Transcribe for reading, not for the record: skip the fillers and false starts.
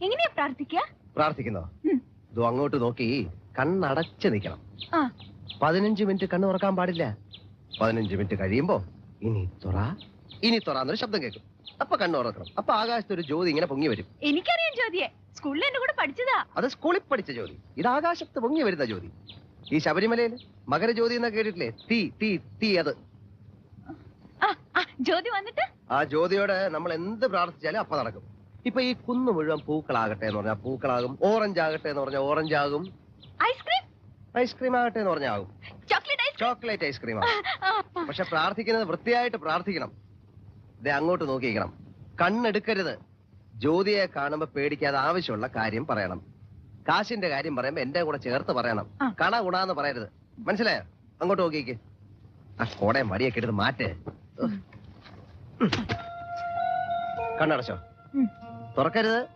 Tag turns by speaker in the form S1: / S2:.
S1: എങ്ങനെയാ പ്രാർത്ഥിക്കുക?
S2: പ്രാർത്ഥിക്കുന്നോ? ഇത് അങ്ങോട്ട് നോക്കി കണ്ണടച്ച് നിൽക്കണം. 15 മിനിറ്റ് കണ്ണ് തുറക്കാൻ പാടില്ല. 15 മിനിറ്റ് കഴിയുമ്പോ ഇനി തുറ എന്നൊരു ശബ്ദം കേൾക്കും. അപ്പൊ കണ്ണ് തുറക്കണം. അപ്പൊ ആകാശത്ത് ഒരു ജ്യോതി ഇങ്ങനെ പൊങ്ങി വരും.
S1: എനിക്കറിയാം ജ്യോതിയെ, സ്കൂളിൽ എന്റെ കൂടെ പഠിച്ചതാ.
S2: അത് സ്കൂളിൽ പഠിച്ച ജ്യോതി. ഇത് ആകാശത്ത് പൊങ്ങി വരുന്ന ജ്യോതി. ഈ ശബരിമലയിൽ മകരജ്യോതി എന്നൊക്കെ കേട്ടിട്ടില്ലേ? തീ തീ തീ. അത്
S1: ജ്യോതി വന്നിട്ട്
S2: ആ ജ്യോതിയോട് നമ്മൾ എന്ത് പ്രാർത്ഥിച്ചാലും അപ്പൊ നടക്കും. ഇപ്പൊ ഈ കുന്നു മുഴുവൻ പൂക്കളാകട്ടെ എന്ന് പറഞ്ഞാൽ പൂക്കളാകും. ഓറഞ്ച് ആകട്ടെ എന്ന് പറഞ്ഞാൽ ഓറഞ്ച് ആകും. ഐസ്ക്രീം ആകട്ടെ എന്ന് പറഞ്ഞാൽ ആകും. ചോക്ലേറ്റ് ഐസ്ക്രീം ആകും. പക്ഷെ പ്രാർത്ഥിക്കുന്നത് വൃത്തിയായിട്ട് പ്രാർത്ഥിക്കണം. ഇത് അങ്ങോട്ട് നോക്കിയിരിക്കണം. കണ്ണെടുക്കരുത്. ജ്യോതിയെ കാണുമ്പോ പേടിക്കാതെ ആവശ്യമുള്ള കാര്യം പറയണം. കാശിന്റെ കാര്യം പറയുമ്പോ എന്റെ കൂടെ ചേർത്ത് പറയണം. കണ ഗുണാന്ന് പറയരുത്. മനസ്സിലായോ? അങ്ങോട്ട് നോക്കിക്ക്. ആ കോടയെ മടിയൊക്കെ എടുത്ത് മാറ്റ്. കണ്ണടച്ചോ? തുറക്കരുത്.